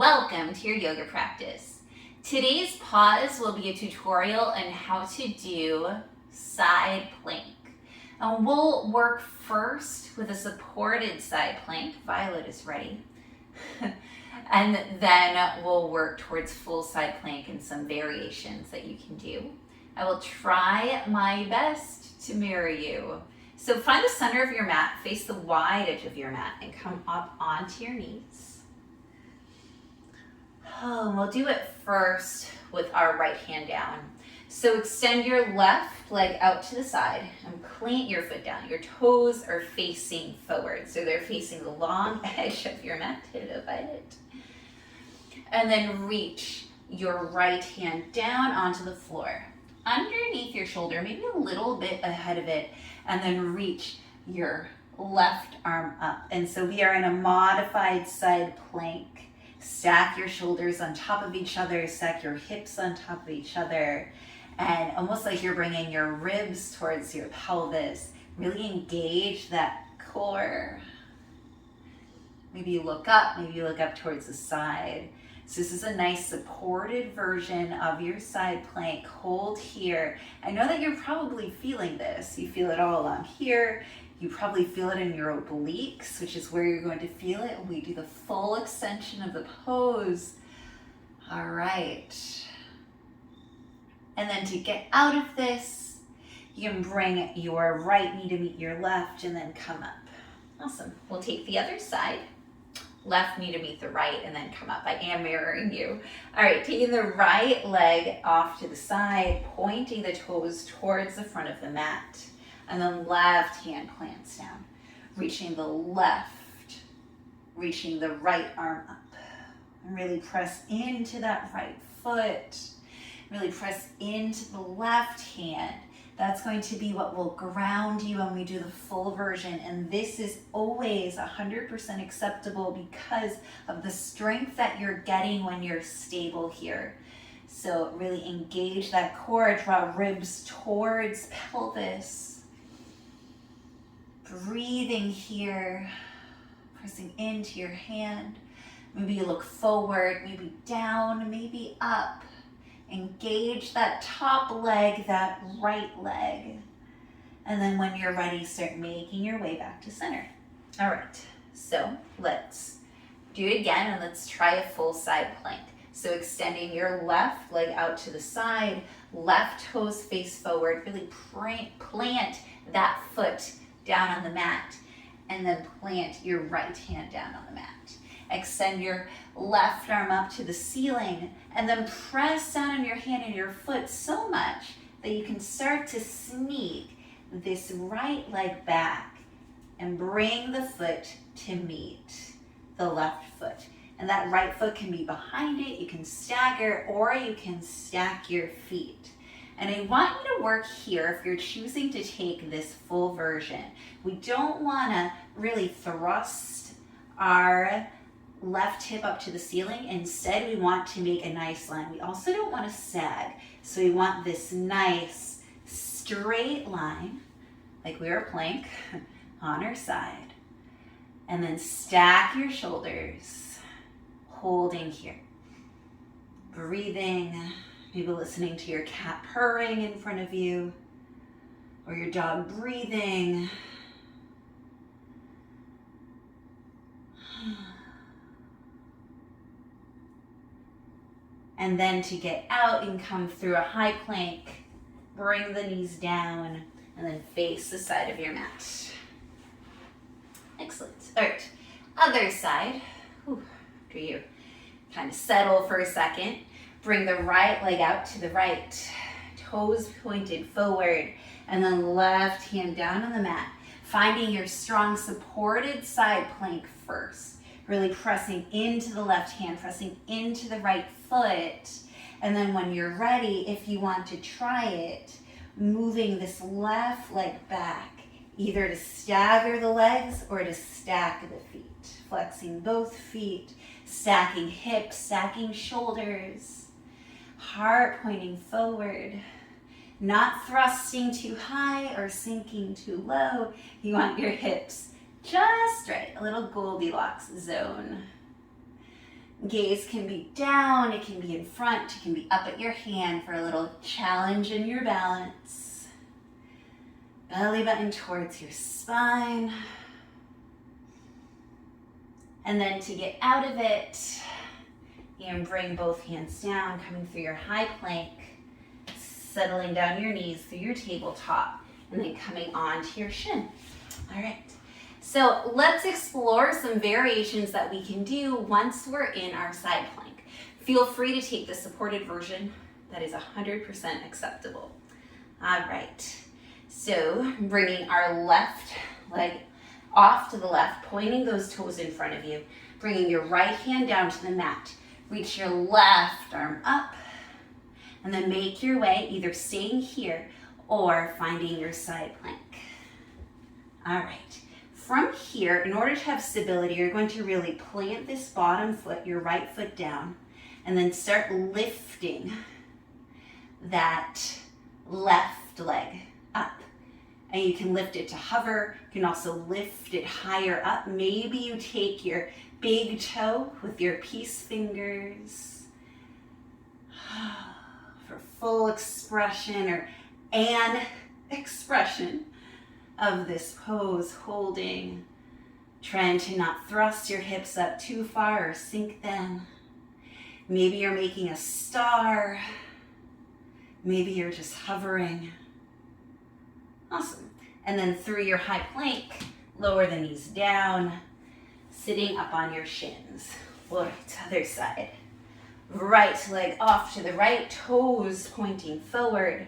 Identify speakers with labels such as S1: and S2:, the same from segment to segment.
S1: Welcome to your yoga practice. Today's pause will be a tutorial on how to do side plank. And we'll work first with a supported side plank. Violet is ready. And then we'll work towards full side plank and some variations that you can do. I will try my best to mirror you. So find the center of your mat, face the wide edge of your mat, and come up onto your knees. We'll do it first with our right hand down. So extend your left leg out to the side and plant your foot down. Your toes are facing forward, so they're facing the long edge of your mat. Hello, Violet. And then reach your right hand down onto the floor, underneath your shoulder, maybe a little bit ahead of it, and then reach your left arm up. And so we are in a modified side plank. Stack your shoulders on top of each other, stack your hips on top of each other, and almost like you're bringing your ribs towards your pelvis. Really engage that core. Maybe you look up, maybe you look up towards the side. So this is a nice supported version of your side plank. Hold here. I know that you're probably feeling this. You feel it all along here. You probably feel it in your obliques, which is where you're going to feel it when we do the full extension of the pose. All right. And then to get out of this, you can bring your right knee to meet your left and then come up. Awesome. We'll take the other side. Left knee to meet the right and then come up. I am mirroring you. All right, taking the right leg off to the side, pointing the toes towards the front of the mat. And then left hand plants down, reaching the left, reaching the right arm up. And really press into that right foot. Really press into the left hand. That's going to be what will ground you when we do the full version. And this is always 100% acceptable because of the strength that you're getting when you're stable here. So really engage that core, draw ribs towards pelvis. Breathing here, pressing into your hand. Maybe you look forward, maybe down, maybe up. Engage that top leg, that right leg. And then when you're ready, start making your way back to center. All right, so let's do it again and let's try a full side plank. So extending your left leg out to the side, left toes face forward, really plant that foot down on the mat, and then plant your right hand down on the mat. Extend your left arm up to the ceiling, and then press down on your hand and your foot so much that you can start to sneak this right leg back and bring the foot to meet the left foot. And that right foot can be behind it, you can stagger, or you can stack your feet. And I want you to work here if you're choosing to take this full version. We don't want to really thrust our left hip up to the ceiling. Instead, we want to make a nice line. We also don't want to sag. So we want this nice straight line, like we are a plank, on our side. And then stack your shoulders, holding here. Breathing. Maybe listening to your cat purring in front of you, or your dog breathing. And then to get out, you can come through a high plank, bring the knees down, and then face the side of your mat. Excellent. All right, other side. Do you kind of settle for a second? Bring the right leg out to the right, toes pointed forward, and then left hand down on the mat. Finding your strong supported side plank first. Really pressing into the left hand, pressing into the right foot. And then when you're ready, if you want to try it, moving this left leg back, either to stagger the legs or to stack the feet. Flexing both feet, stacking hips, stacking shoulders. Heart pointing forward, not thrusting too high or sinking too low. You want your hips just right, a little Goldilocks zone. Gaze can be down, it can be in front, it can be up at your hand for a little challenge in your balance. Belly button towards your spine. And then to get out of it, you can bring both hands down, coming through your high plank, settling down your knees through your tabletop, and then coming onto your shin. All right. So let's explore some variations that we can do once we're in our side plank. Feel free to take the supported version. That is 100% acceptable. All right. So bringing our left leg off to the left, pointing those toes in front of you, bringing your right hand down to the mat. Reach your left arm up, and then make your way either staying here or finding your side plank. All right. From here, in order to have stability, you're going to really plant this bottom foot, your right foot down, and then start lifting that left leg up. And you can lift it to hover. You can also lift it higher up. Maybe you take your big toe with your peace fingers for full expression or an expression of this pose, holding, trying to not thrust your hips up too far or sink them. Maybe you're making a star. Maybe you're just hovering. Awesome. And then through your high plank, lower the knees down, sitting up on your shins. All right, other side. Right leg off to the right, toes pointing forward.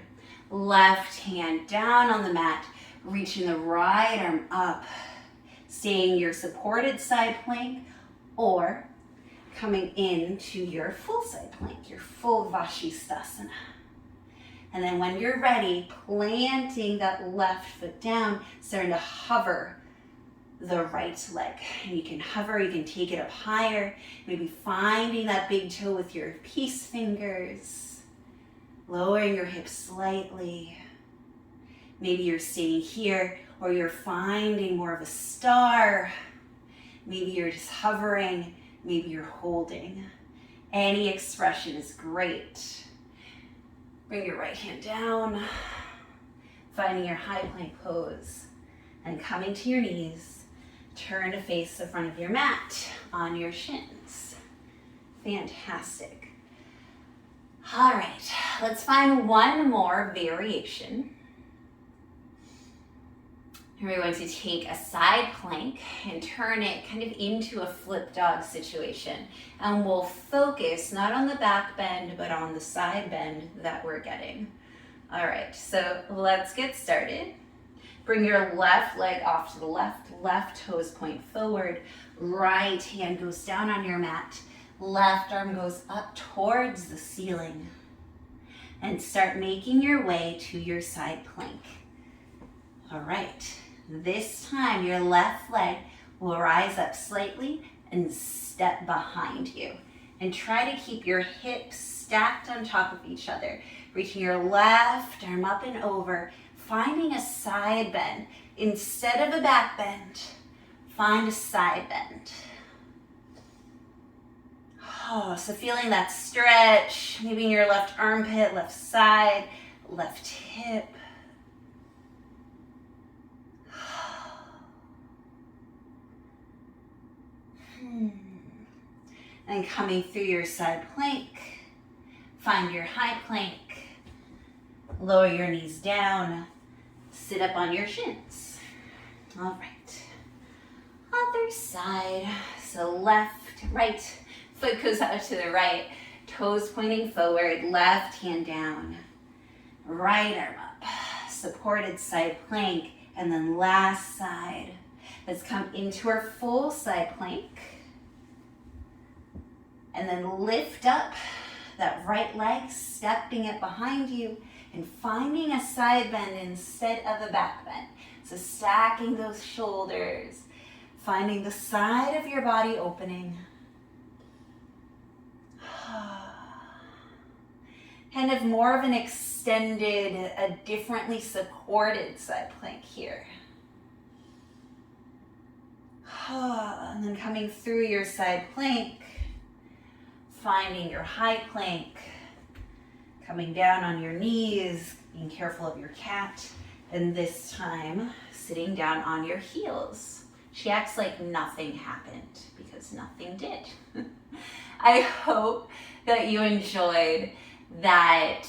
S1: Left hand down on the mat, reaching the right arm up, staying your supported side plank, or coming into your full side plank, your full Vashisthasana. And then when you're ready, planting that left foot down, starting to hover the right leg. And you can hover, you can take it up higher, maybe finding that big toe with your peace fingers, lowering your hips slightly. Maybe you're staying here, or you're finding more of a star. Maybe you're just hovering, maybe you're holding. Any expression is great. Bring your right hand down, finding your high plank pose, and coming to your knees, turn to face the front of your mat on your shins. Fantastic. All right, let's find one more variation. We're going to take a side plank and turn it kind of into a flip dog situation. And we'll focus not on the back bend, but on the side bend that we're getting. All right, so let's get started. Bring your left leg off to the left, left toes point forward, right hand goes down on your mat, left arm goes up towards the ceiling. And start making your way to your side plank. All right. This time, your left leg will rise up slightly and step behind you. And try to keep your hips stacked on top of each other. Reaching your left arm up and over, finding a side bend. Instead of a back bend, find a side bend. Oh, so feeling that stretch, maybe in your left armpit, left side, left hip. And coming through your side plank, find your high plank, lower your knees down, sit up on your shins. All right, other side. So left, right, foot goes out to the right, toes pointing forward, left hand down, right arm up, supported side plank, and then last side. Let's come into our full side plank. And then lift up that right leg, stepping it behind you and finding a side bend instead of a back bend. So stacking those shoulders, finding the side of your body opening. Kind of more of an extended, a differently supported side plank here. And then coming through your side plank, finding your high plank, coming down on your knees, being careful of your cat, and this time sitting down on your heels. She acts like nothing happened because nothing did. I hope that you enjoyed that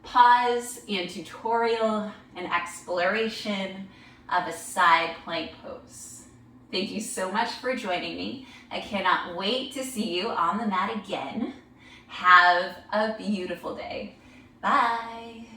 S1: pause and tutorial and exploration of a side plank pose. Thank you so much for joining me. I cannot wait to see you on the mat again. Have a beautiful day. Bye.